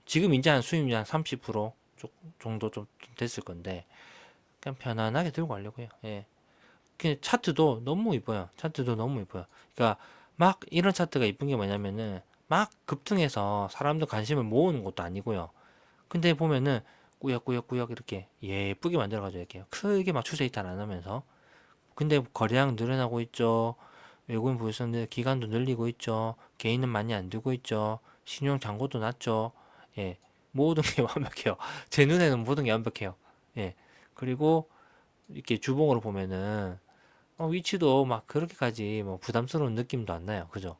지금 이제 한 수익률 한 30% 정도 좀 됐을 건데 그냥 편안하게 들고 가려고요. 예. 그 차트도 너무 이뻐요. 차트도 너무 이뻐요. 그러니까 막 이런 차트가 이쁜 게 뭐냐면은 막 급등해서 사람들 관심을 모으는 것도 아니고요. 근데 보면은 꾸역꾸역꾸역 이렇게 예쁘게 만들어가지고 이렇게 크게 막 추세 이탈 안 하면서 근데 거래량 늘어나고 있죠. 외국인 보유선들 기간도 늘리고 있죠. 개인은 많이 안 들고 있죠. 신용 잔고도 낮죠. 예, 모든 게 완벽해요. 제 눈에는 모든 게 완벽해요. 예, 그리고 이렇게 주봉으로 보면은 위치도 막 그렇게까지 뭐 부담스러운 느낌도 안 나요. 그죠?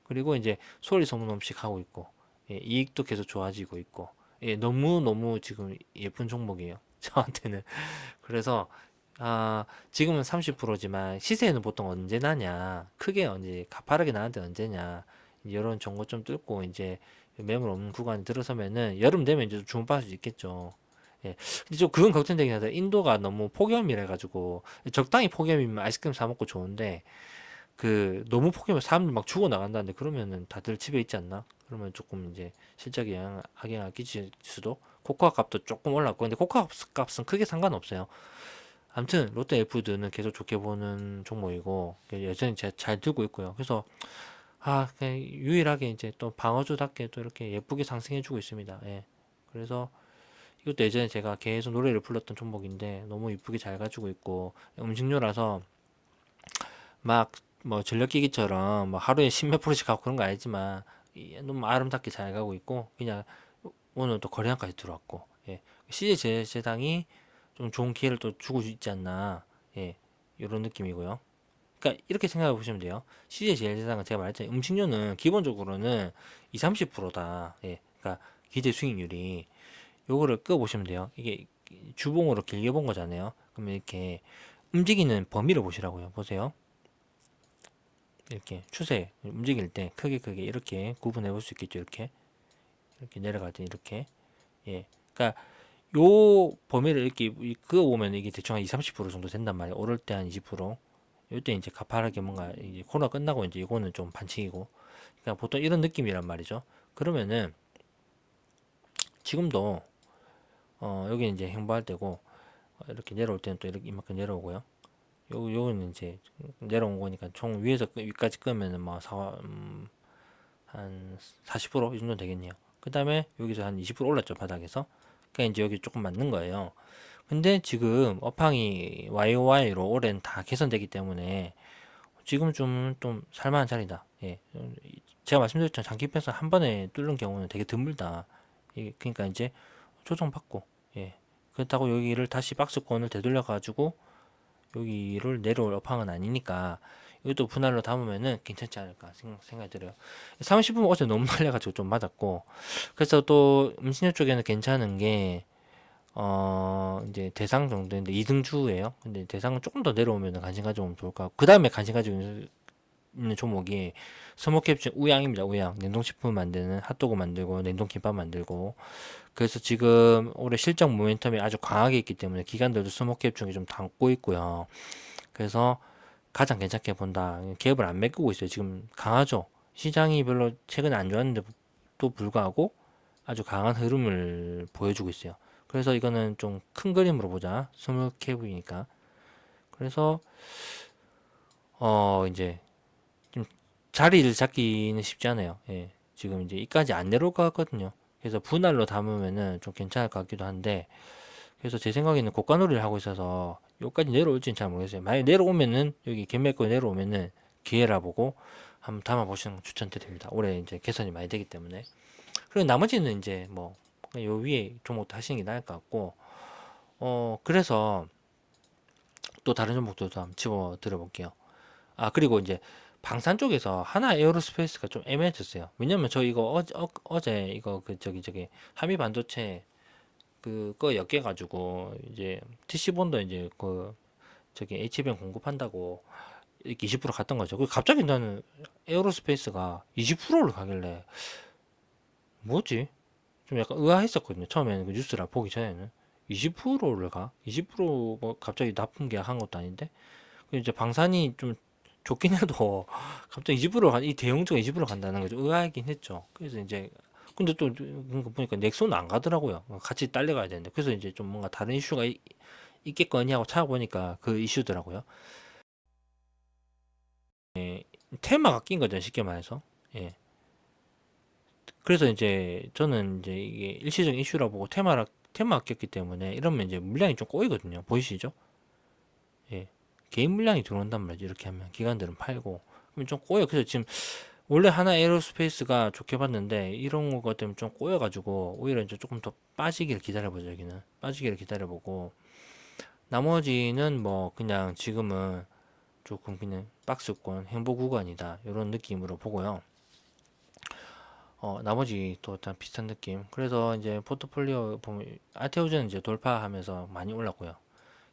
그리고 이제 소리 소문 없이 가고 있고 이익도 계속 좋아지고 있고 너무너무 지금 예쁜 종목이에요. 저한테는. 그래서 지금은 30%지만 시세는 보통 언제 나냐? 크게 언제 가파르게 나는데 언제냐? 이런 정보 좀 뚫고 이제 매물 없는 구간에 들어서면은 여름 되면 이제 주목받을 수 있겠죠. 예. 근데 좀 그건 걱정되긴 하다. 인도가 너무 폭염이라 가지고 적당히 폭염이면 아이스크림 사 먹고 좋은데 너무 폭염에 사람들 막 죽어 나간다는데 그러면은 다들 집에 있지 않나? 그러면 조금 이제 실적에 악영향을 끼칠 수도. 코코아 값도 조금 올랐고 근데 코코아 값은 크게 상관없어요. 아무튼 롯데 엘푸드는 계속 좋게 보는 종목이고 여전히 잘 들고 있고요. 그래서 그냥 유일하게 이제 또 방어주답게 또 이렇게 예쁘게 상승해주고 있습니다. 예. 그래서 이것도 예전에 제가 계속 노래를 불렀던 종목인데 너무 이쁘게 잘 가지고 있고 음식료라서 막 뭐 전력기기처럼 뭐 하루에 십몇 프로씩 가고 그런 거 아니지만 너무 아름답게 잘 가고 있고 그냥 오늘 또 거래량까지 들어왔고 예. CJ 제당이 좀 좋은 기회를 또 주고 있지 않나 예. 이런 느낌이고요. 그러니까 이렇게 생각해 보시면 돼요. CJ 제일제당은 제가 말했잖아요. 음식료는 기본적으로는 2, 30%다. 예. 그러니까 기대 수익률이 요거를 끄어 보시면 돼요. 이게 주봉으로 길게 본 거잖아요. 그러면 이렇게 움직이는 범위를 보시라고요. 보세요. 이렇게 추세 움직일 때 크게 이렇게 구분해 볼 수 있겠죠. 이렇게 내려갈 때 이렇게 예. 그러니까 요 범위를 이렇게 그어 보면 이게 대충 한 2, 30% 정도 된단 말이에요. 오를 때 한 20%. 요때 이제 가파르게 뭔가 이제 코로나 끝나고 이제 이거는 좀 반칙이고. 그러니까 보통 이런 느낌이란 말이죠. 그러면은 지금도 여기 이제 행보할 때고 이렇게 내려올 때는 또 이렇게 이만큼 내려오고요. 요거는 이제 내려온 거니까 총 위에서 위까지 끄면은 한 40%이 정도 되겠네요. 그 다음에 여기서 한 20% 올랐죠, 바닥에서. 그러니까 이제 여기 조금 맞는 거예요. 근데 지금 업황이 YOY로 올해는 다 개선되기 때문에 지금 좀 살만한 자리다. 예. 제가 말씀드렸죠. 장기 패스 한 번에 뚫는 경우는 되게 드물다. 그러니까 이제 조정받고, 예. 그렇다고 여기를 다시 박스권을 되돌려 가지고 여기를 내려올 업황은 아니니까 이것도 분할로 담으면은 괜찮지 않을까 생각이 들어요. 30분 어제 너무 날려가지고 좀 맞았고, 그래서 또 음식료 쪽에는 괜찮은 게 이제 대상 정도인데 2등주예요. 근데 대상은 조금 더 내려오면 관심 가져오면 좋을 것 같고, 그 다음에 관심 가지고 있는 종목이 스모캡슐 우양입니다. 우양 냉동식품 만드는 핫도그 만들고 냉동김밥 만들고. 그래서 지금 올해 실적 모멘텀이 아주 강하게 있기 때문에 기관들도 스모캡슐이 좀 담고 있고요. 그래서 가장 괜찮게 본다. 기업을 안 메꾸고 있어요. 지금 강하죠. 시장이 별로 최근에 안 좋았는데 또 불구하고 아주 강한 흐름을 보여주고 있어요. 그래서 이거는 좀 큰 그림으로 보자. 스몰캡이니까. 그래서 이제 좀 자리를 잡기는 쉽지 않아요. 예. 지금 이제 이까지 안 내려올 것 같거든요. 그래서 분할로 담으면은 좀 괜찮을 것 같기도 한데, 그래서 제 생각에는 고가놀이를 하고 있어서 여기까지 내려올지는 잘 모르겠어요. 만약 내려오면은 여기 갭맥고 내려오면은 기회라 보고 한번 담아보시는 거 추천드립니다. 올해 이제 개선이 많이 되기 때문에. 그리고 나머지는 이제 뭐 요 위에 종목도 하시는 게 나을 것 같고, 그래서 또 다른 종목도 한번 집어 들어볼게요. 아, 그리고 이제 방산 쪽에서 하나 에어로스페이스가 좀 애매해졌어요. 왜냐면 저 이거 어제 이거 그 저기 한미 반도체 그거 엮여가지고 이제 TC본도 이제 그 저기 HBM 공급한다고 이렇게 20% 갔던 거죠. 그 갑자기 나는 에어로스페이스가 20%를 가길래 뭐지? 좀 약간 의아했었거든요. 처음에는 그 뉴스를 보기 전에는 20%를 가? 20%뭐 갑자기 나쁜 계약한 것도 아닌데? 그 이제 방산이 좀 좋긴 해도 갑자기 20%, 이 대형주가 20% 간다는 거죠. 의아하긴 했죠. 그래서 이제 근데 또 그거 보니까 넥슨은 안 가더라고요. 같이 딸려가야 되는데. 그래서 이제 좀 뭔가 다른 이슈가 있겠거니 하고 찾아보니까 그 이슈더라고요. 테마가 낀 거죠. 쉽게 말해서. 예. 그래서 이제 저는 이제 이게 일시적인 이슈라고 보고 테마가 꼈기 때문에 이러면 이제 물량이 좀 꼬이거든요. 보이시죠? 예. 개인 물량이 들어온단 말이죠. 이렇게 하면 기관들은 팔고 그러면 좀 꼬여. 그래서 지금 원래 하나 에어로스페이스가 좋게 봤는데 이런 것 때문에 좀 꼬여가지고 오히려 이제 조금 더 빠지기를 기다려보죠. 여기는 빠지기를 기다려보고 나머지는 뭐 그냥 지금은 조금 그냥 박스권 행보 구간이다 이런 느낌으로 보고요. 나머지 또 일단 비슷한 느낌. 그래서 이제 포트폴리오 보면 아테오즈는 이제 돌파하면서 많이 올랐고요.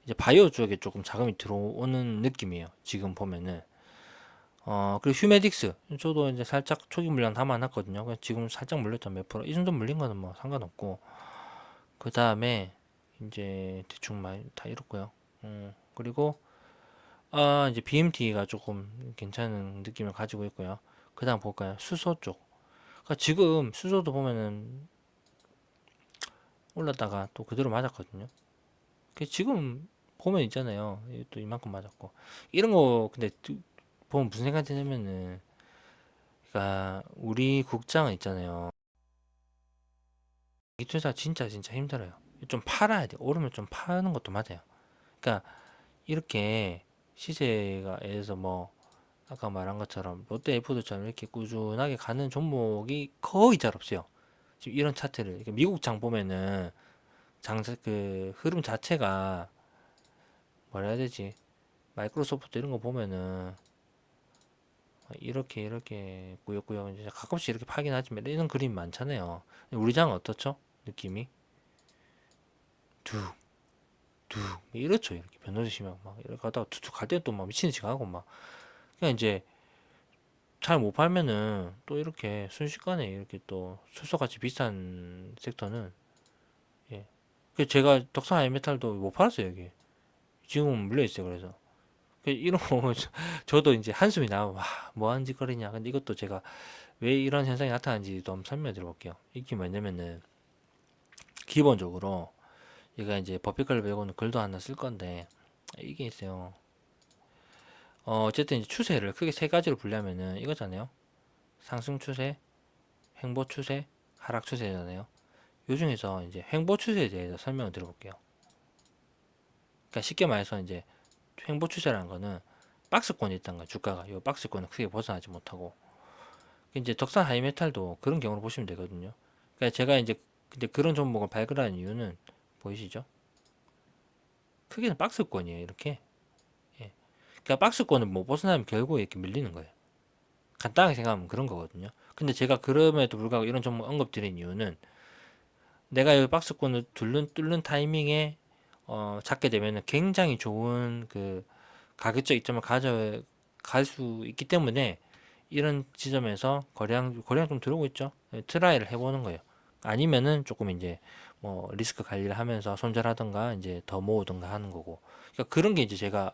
이제 바이오 쪽에 조금 자금이 들어오는 느낌이에요. 지금 보면은. 그리고 휴메딕스. 저도 이제 살짝 초기 물량 담아놨거든요. 지금 살짝 물렸죠, 몇 프로. 이 정도 물린 거는 뭐 상관없고. 그 다음에 이제 대충 많이 다 이렇고요. 그리고, 이제 BMT가 조금 괜찮은 느낌을 가지고 있고요. 그 다음 볼까요? 수소 쪽. 그러니까 지금 수소도 보면은 올랐다가 또 그대로 맞았거든요. 지금 보면 있잖아요. 또 이만큼 맞았고. 이런 거 근데 보면 무슨 생각이 드냐면은 그러니까 우리 국장은 있잖아요. 이 투자 진짜 힘들어요. 좀 팔아야 돼. 오르면 좀 파는 것도 맞아요. 그러니까 이렇게 시세가 에서 뭐 아까 말한 것처럼 롯데 에프드처럼 이렇게 꾸준하게 가는 종목이 거의 잘 없어요. 지금 이런 차트를 이렇게 미국 장 보면은 장세 그 흐름 자체가 뭐라 해야 되지? 마이크로소프트 이런 거 보면은 이렇게 꾸역꾸역 이제 가끔씩 이렇게 파긴 하지만 이런 그림 많잖아요. 우리 장은 어떻죠? 느낌이 툭 툭 이렇죠. 이렇게 변호사 시면 막 이렇게 가다가 툭툭 갈 때는 또 막 미친 듯이 가고 막 그냥 이제 잘 못 팔면은 또 이렇게 순식간에 이렇게 또 수소같이 비싼 섹터는 예. 그 제가 덕산 아이메탈도 못 팔았어요 여기. 지금 물려 있어요. 그래서 이런 거 저도 이제 한숨이 나와 와뭐 하는 짓거리냐. 근데 이것도 제가 왜 이런 현상이 나타나는지도 한번 설명해 드려 볼게요. 이게 뭐냐면은 기본적으로 얘가 이제 버피컬 빼고는 글도 하나 쓸 건데 이게 있어요. 어쨌든 이제 추세를 크게 세 가지로 분류하면은 이거잖아요. 상승 추세, 횡보 추세, 하락 추세잖아요. 요 중에서 이제 횡보 추세에 대해서 설명을 드려볼게요. 그러니까 쉽게 말해서 이제 횡보 추세라는 거는 박스권에 있다는 거예요. 주가가 요 박스권을 크게 벗어나지 못하고 이제 덕산 하이메탈도 그런 경우로 보시면 되거든요. 그러니까 제가 이제 근데 그런 종목을 발굴하는 이유는 보이시죠? 크게는 박스권이에요. 이렇게. 예. 그러니까 박스권을 못 벗어나면 결국 이렇게 밀리는 거예요. 간단하게 생각하면 그런 거거든요. 근데 제가 그럼에도 불구하고 이런 종목 언급드린 이유는 내가 여기 박스권을 뚫는 타이밍에 잡게 되면은 굉장히 좋은 그 가격적 이점을 가져갈 수 있기 때문에 이런 지점에서 거래량 좀 들어오고 있죠. 예, 트라이를 해보는 거예요. 아니면은 조금 이제 뭐 리스크 관리를 하면서 손절하던가 이제 더 모으던가 하는 거고. 그러니까 그런 게 이제 제가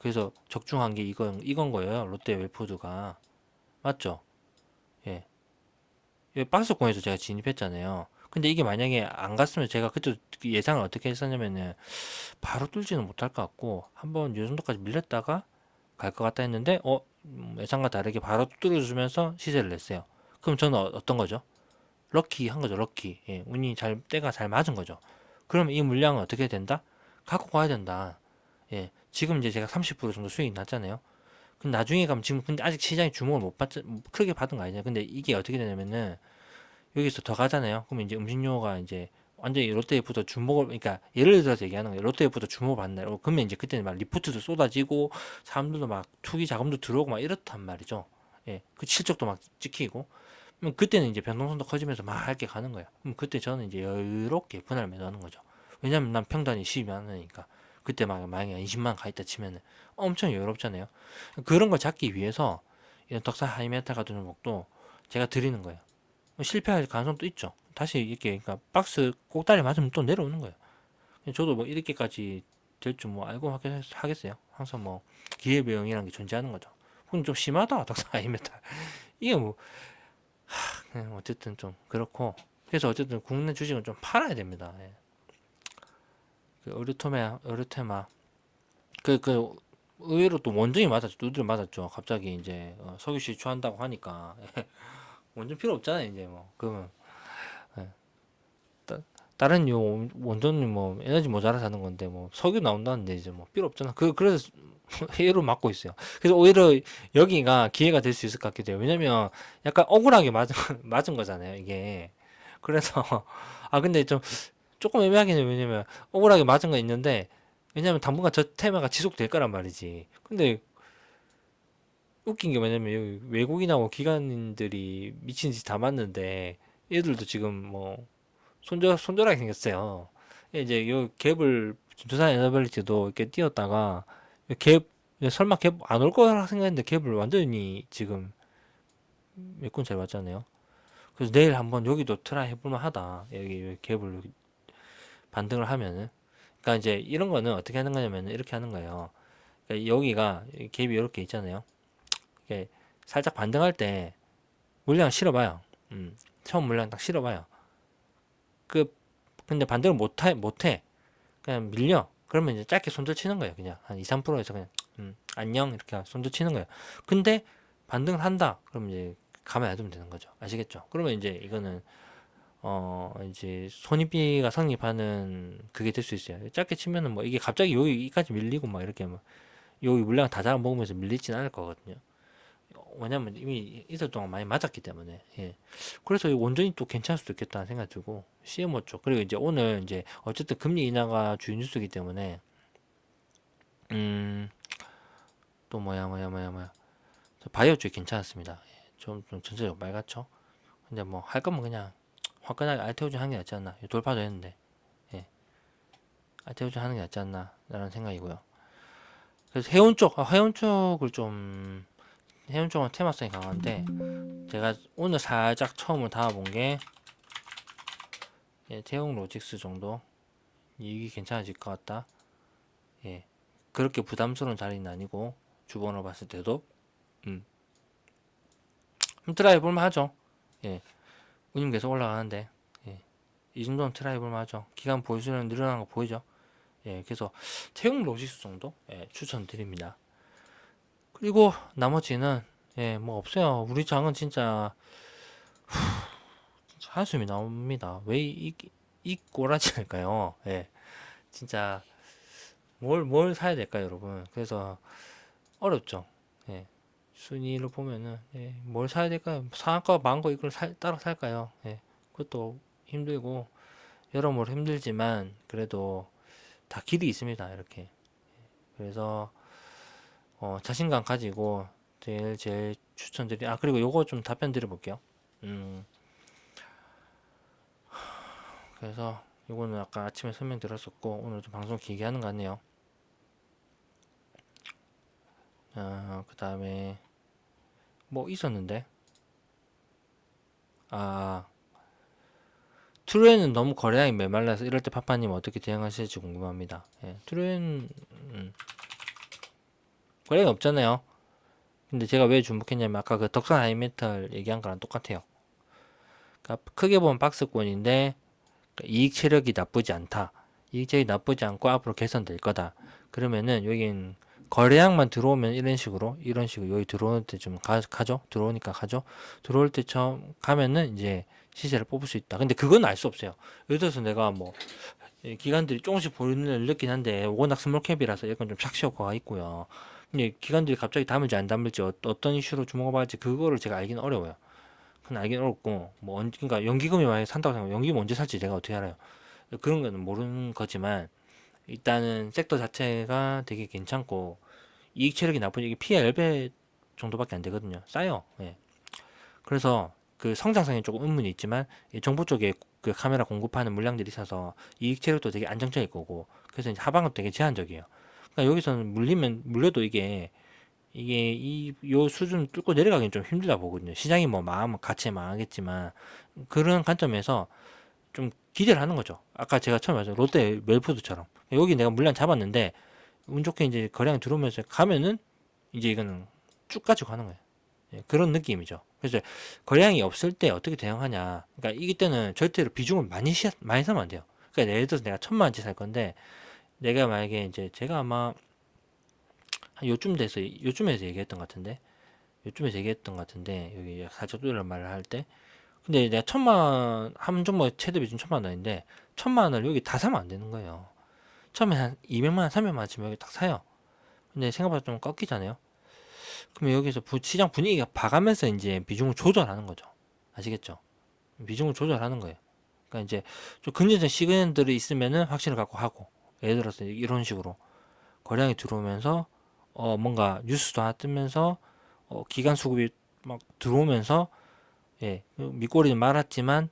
그래서 적중한 게 이건 거예요. 롯데 웰푸드가 맞죠? 예. 이 박스권에서 제가 진입했잖아요. 근데 이게 만약에 안 갔으면 제가 그때 예상을 어떻게 했었냐면은 바로 뚫지는 못할 것 같고 한번 요 정도까지 밀렸다가 갈 것 같다 했는데 예상과 다르게 바로 뚫어주면서 시세를 냈어요. 그럼 저는 떤 거죠? 럭키 한 거죠. 럭키. 예, 운이 잘 때가 잘 맞은 거죠. 그러면 이 물량은 어떻게 된다? 갖고 가야 된다. 예, 지금 이제 제가 30% 정도 수익이 났잖아요. 근데 나중에 가면 지금 근데 아직 시장이 주목을 못 받, 크게 받은 거 아니냐. 근데 이게 어떻게 되냐면은 여기서 더 가잖아요. 그러면 이제 음식료가 이제 완전히 롯데리포터 주목을 그러니까 예를 들어서 얘기하는 거예요. 롯데리포터 주목을 받나요? 그러면 이제 그때는 막 리포트도 쏟아지고 사람들도 막 투기 자금도 들어오고 막 이렇단 말이죠. 예, 그 실적도 막 찍히고 그럼 그때는 이제 변동성도 커지면서 막 할게 가는 거예요. 그럼 그때 저는 이제 여유롭게 분할 매도하는 거죠. 왜냐면 난 평단이 12만 원이니까 그때 막 만약에 20만 원 가 있다 치면은 엄청 여유롭잖아요. 그런 걸 잡기 위해서 이런 덕산 하이메탈 같은 종목도 제가 드리는 거예요. 실패할 가능성도 있죠. 다시 이렇게 그러니까 박스 꼭다리 맞으면 또 내려오는 거예요. 저도 뭐 이렇게까지 될 줄 뭐 알고 하겠어요. 항상 뭐 기회비용이라는 게 존재하는 거죠. 그건 좀 심하다. 덕산 아이메탈. 이게 뭐 어쨌든 좀 그렇고 그래서 어쨌든 국내 주식은 좀 팔아야 됩니다. 예. 그 의류테마 그 의외로 또 원전이 맞았죠. 두드려 맞았죠. 갑자기 이제 석유시 추한다고 하니까 원전 필요 없잖아요. 이제 뭐 그러면 예. 따- 다른 원전이 뭐 에너지 모자라 사는 건데 뭐 석유 나온다는데 이제 뭐 필요 없잖아. 그래서 회의로 막고 있어요. 그래서 오히려 여기가 기회가 될 수 있을 것 같기도 해요. 왜냐면 약간 억울하게 맞은 맞은 거잖아요. 이게 그래서 아 근데 좀 조금 애매하긴 해요. 왜냐면 억울하게 맞은 거 있는데 왜냐면 당분간 저 테마가 지속될 거란 말이지. 근데 웃긴 게 뭐냐면 여기 외국인하고 기관인들이 미친 짓 다 맞는데 얘들도 지금 뭐 손절하게 생겼어요. 이제 요 갭을 두산 에너빌리티도 이렇게 띄었다가 갭 설마 갭 안 올 거라 생각했는데 갭을 완전히 지금 메꾼 잘 맞잖아요. 그래서 내일 한번 여기도 트라이 해볼만 하다. 여기 갭을 반등을 하면은. 그러니까 이제 이런 거는 어떻게 하는 거냐면 이렇게 하는 거예요. 그러니까 여기가 갭이 이렇게 있잖아요. 이게 살짝 반등할 때 물량 실어봐요. 처음 물량 딱 실어봐요. 그 근데 반등을 못해. 그냥 밀려. 그러면 이제 짧게 손절 치는 거예요. 그냥 한 2, 3%에서 그냥 안녕 이렇게 손절 치는 거예요. 근데 반등을 한다. 그럼 이제 가만히 놔두면 되는 거죠. 아시겠죠? 그러면 이제 이거는 이제 손익비가 성립하는 그게 될 수 있어요. 짧게 치면은 뭐 이게 갑자기 여기까지 밀리고 막 이렇게 막 여기 물량 다 잡아먹으면서 밀리진 않을 거거든요. 왜냐면 이미 이틀 동안 많이 맞았기 때문에 예. 그래서 이 원전이 또 괜찮을 수도 있겠다는 생각이 들고 CMO 쪽 그리고 이제 오늘 이제 어쨌든 금리 인하가 주요 뉴스이기 때문에 음 또 뭐야 바이오 쪽이 괜찮았습니다. 예. 좀 전체적으로 맑았죠. 근데 뭐 할 거면 그냥 화끈하게 알테오준 하는 게 낫지 않나 돌파도 했는데 예. 알테오준 하는 게 낫지 않나 라는 생각이고요. 그래서 해운 쪽을 좀 해운 쪽은 테마성이 강한데 제가 오늘 살짝 처음으로 담아본 게 예, 태용 로직스 정도 이익이 괜찮아질 것 같다. 예, 그렇게 부담스러운 자리는 아니고 주번으로 봤을 때도 음, 트라이 볼만 하죠. 예, 운임 계속 올라가는데 예, 이 정도는 트라이볼 맞죠. 기간 보유수는 늘어난 거 보이죠? 예, 그래서 태용 로지스 정도 예, 추천드립니다. 그리고 나머지는 예, 뭐 없어요. 우리 장은 진짜 한숨이 나옵니다. 왜 이 꼬라지일까요? 예, 진짜 뭘 사야 될까요, 여러분? 그래서 어렵죠. 예, 순위를 보면은 예, 뭘 사야 될까요? 상한가 망고 이걸 따로 살까요? 예, 그것도 힘들고 여러모로 힘들지만 그래도 다 길이 있습니다. 이렇게. 그래서 자신감 가지고 제일 추천드리. 아 그리고 요거 좀 답변 드려볼게요. 음, 그래서 요거는 아까 아침에 설명드렸었고 오늘 좀 방송 길게 하는 것 같네요. 그 다음에 뭐 있었는데 아 트루엔은 너무 거래량이 메말라서 이럴 때 파파님 어떻게 대응하실지 궁금합니다. 예, 트루엔 거래량이 없잖아요. 근데 제가 왜 주목했냐면 아까 그 덕선 하이메탈 얘기한 거랑 똑같아요. 그러니까 크게 보면 박스권인데 이익 체력이 나쁘지 않다. 이익 체력이 나쁘지 않고 앞으로 개선될 거다. 그러면은 여긴 거래량만 들어오면 이런 식으로 여기 들어올 때 좀 가죠. 들어오니까 가죠. 들어올 때 처음 가면은 이제 시세를 뽑을 수 있다. 근데 그건 알 수 없어요. 예를 들어서 내가 뭐 기관들이 조금씩 보이는 느낀 한데 워낙 스몰캡이라서 약간 좀 착시 효과가 있고요. 근데 기관들이 갑자기 담을지 안 담을지 어떤 이슈로 주목을 받을지 그거를 제가 알기는 어려워요. 그건 알긴 어렵고 뭐 그러니까 연기금이 만약에 산다고 생각하면 연기금 언제 살지 내가 어떻게 알아요? 그런 거는 모르는 거지만 일단은 섹터 자체가 되게 괜찮고 이익 체력이 나쁜 이게 PE 10배 정도밖에 안 되거든요. 싸요. 예. 그래서 그 성장성에 조금 의문이 있지만 이 정부 쪽에 그 카메라 공급하는 물량들이 있어서 이익 체력도 되게 안정적일 거고 그래서 이제 하방은 되게 제한적이에요. 그러니까 여기서는 물려도 이게 요 수준 뚫고 내려가기는 좀 힘들다 보거든요. 시장이 뭐 마음 같이 망하겠지만 그런 관점에서 좀 기대를 하는 거죠. 아까 제가 처음에 말했죠. 롯데 웰푸드처럼 여기 내가 물량 잡았는데 운 좋게 이제 거래량 들어오면서 가면은 이제 이거는 쭉 가지고 가는 거예요. 예, 그런 느낌이죠. 그래서 거래량이 없을 때 어떻게 대응하냐. 그러니까 이때는 절대로 비중을 많이 사면 안 돼요. 그러니까 예를 들어서 내가 1,000만 원치 살 건데 내가 만약에 이제 제가 아마 한 요쯤에서 얘기했던 것 같은데 여기 사적도이란 말을 할 때 근데 내가 1,000만 한 종목 최대 비중 1,000만 원인데 1,000만 원을 여기 다 사면 안 되는 거예요. 처음에 한 200만 원, 300만 원치면 여기 딱 사요. 근데 생각보다 좀 꺾이잖아요. 그러면 여기서 시장 분위기가 봐가면서 이제 비중을 조절하는 거죠. 아시겠죠? 비중을 조절하는 거예요. 그러니까 이제 좀 긍정적 시그널들이 있으면은 확신을 갖고 하고 예를 들어서 이런 식으로 거량이 들어오면서 뭔가 뉴스도 하나 뜨면서 기간 수급이 막 들어오면서 예 밑꼬리는 말았지만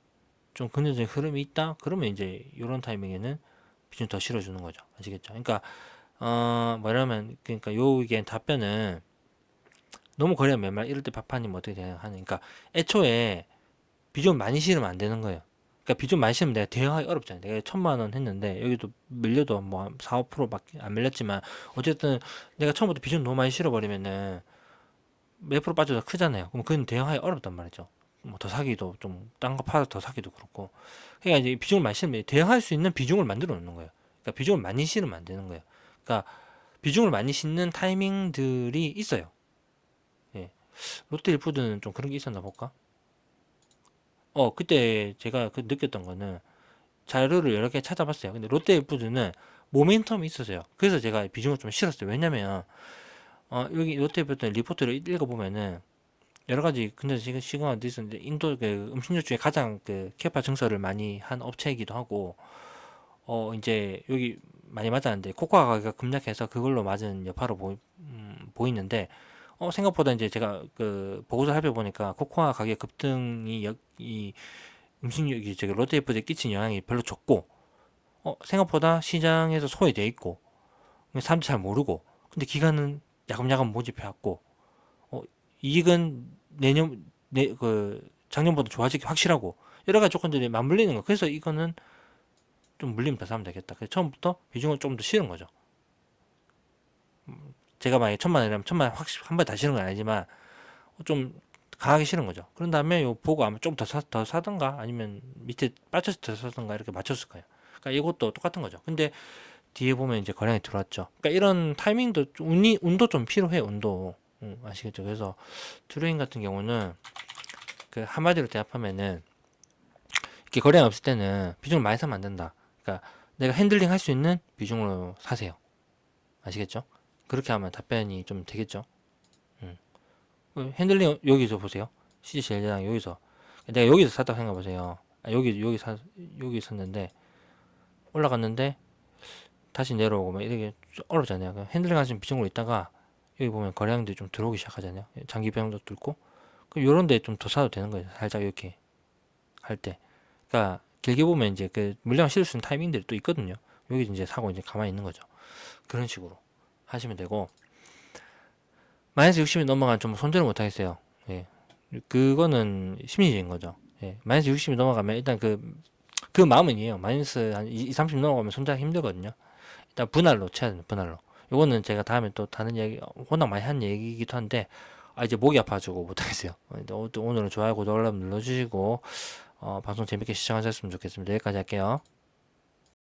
좀 긍정적인 흐름이 있다 그러면 이제 이런 타이밍에는 비중 더 실어주는 거죠. 아시겠죠? 그러니까 뭐냐면 그러니까 요게 답변은 너무 거래가 맨말 이럴 때 파파님 어떻게 대응하는 그러니까 애초에 비중 많이 실으면 안 되는 거예요. 그러니까 비중 많이 실으면 내가 대응하기 어렵잖아요. 내가 1,000만 원 했는데 여기도 밀려도 뭐 4, 5%밖에 안 밀렸지만 어쨌든 내가 처음부터 비중 너무 많이 실어버리면은 몇 프로 빠져도 크잖아요. 그럼 그건 대응하기 어렵단 말이죠. 뭐 더 사기도 좀 딴 거 팔아서 더 사기도 그렇고. 그러니까 이제 비중을 많이 실으면 대응할 수 있는 비중을 만들어 놓는 거예요. 그러니까 비중을 많이 실으면 안 되는 거예요. 그러니까 비중을 많이 싣는 타이밍들이 있어요. 예. 롯데일푸드는 좀 그런 게 있었나 볼까? 그때 제가 그 느꼈던 거는 자료를 여러 개 찾아봤어요. 근데 롯데푸드는 모멘텀이 있었어요. 그래서 제가 비중을 좀 실었어요. 왜냐면 여기 롯데푸드 리포트를 읽어보면은 여러 가지 근데 지금 시그널도 있었는데 인도 그 음식료 중에 가장 그 캐파 증설을 많이 한 업체이기도 하고 이제 여기 많이 맞았는데 코코아 가격이 급락해서 그걸로 맞은 여파로 보이는데 생각보다 이제 제가 그 보고서 살펴보니까 코코아 가격 급등이 이 음식료기 저기 롯데리푸드에 끼친 영향이 별로 적고 생각보다 시장에서 소외돼 있고 사람들이 잘 모르고 근데 기간은 야금야금 모집해왔고 어, 이익은 그 작년보다 좋아지기 확실하고 여러 가지 조건들이 맞물리는 거 그래서 이거는 좀 물리면 더 사면 되겠다 그래서 처음부터 비중을 좀 더 실은 거죠 제가 만약에 1,000만 원이라면 1,000만 원 확실히 한 번에 다 실은 건 아니지만 좀 가기 싫은 거죠. 그런 다음에 요 보고 아마 좀 더 사든가 아니면 밑에 빠져서 더 사든가 이렇게 맞췄을 거예요. 그러니까 이것도 똑같은 거죠. 근데 뒤에 보면 이제 거량이 들어왔죠. 그러니까 이런 타이밍도 운도 좀 필요해요. 운도. 아시겠죠? 그래서 트레인 같은 경우는 그 한마디로 대답하면은 이렇게 거래가 없을 때는 비중을 많이 사면 안 된다. 그러니까 내가 핸들링 할 수 있는 비중으로 사세요. 아시겠죠? 그렇게 하면 답변이 좀 되겠죠? 음. 핸들링 여기서 보세요. CG제일제당 여기서 내가 여기서 샀다고 생각해 보세요. 여기 샀는데 올라갔는데 다시 내려오고 막 이렇게 어렵잖아요. 핸들링 하시는 비중으로 있다가 여기 보면 거래량들이 좀 들어오기 시작하잖아요. 장기 배영도 뚫고 그럼 요런 데 좀 더 사도 되는 거예요. 살짝 이렇게 할 때. 그러니까 길게 보면 이제 그 물량 실을 수 있는 타이밍들이 또 있거든요. 여기 이제 사고 이제 가만히 있는 거죠. 그런 식으로 하시면 되고 마이너스 60이 넘어가면 좀 손절을 못 하겠어요. 예. 그거는 심리적인 거죠. 예. 마이너스 60이 넘어가면 일단 그 마음은이에요. 마이너스 한 2, 30 넘어가면 손절하기 힘들거든요. 일단 분할로 쳐야 돼요. 분할로. 요거는 제가 다음에 또 다른 얘기 워낙 많이 한 얘기이기도 한데 이제 목이 아파가지고 못하겠어요. 오늘은 좋아요 구독 알람 눌러주시고 방송 재밌게 시청하셨으면 좋겠습니다. 여기까지 할게요.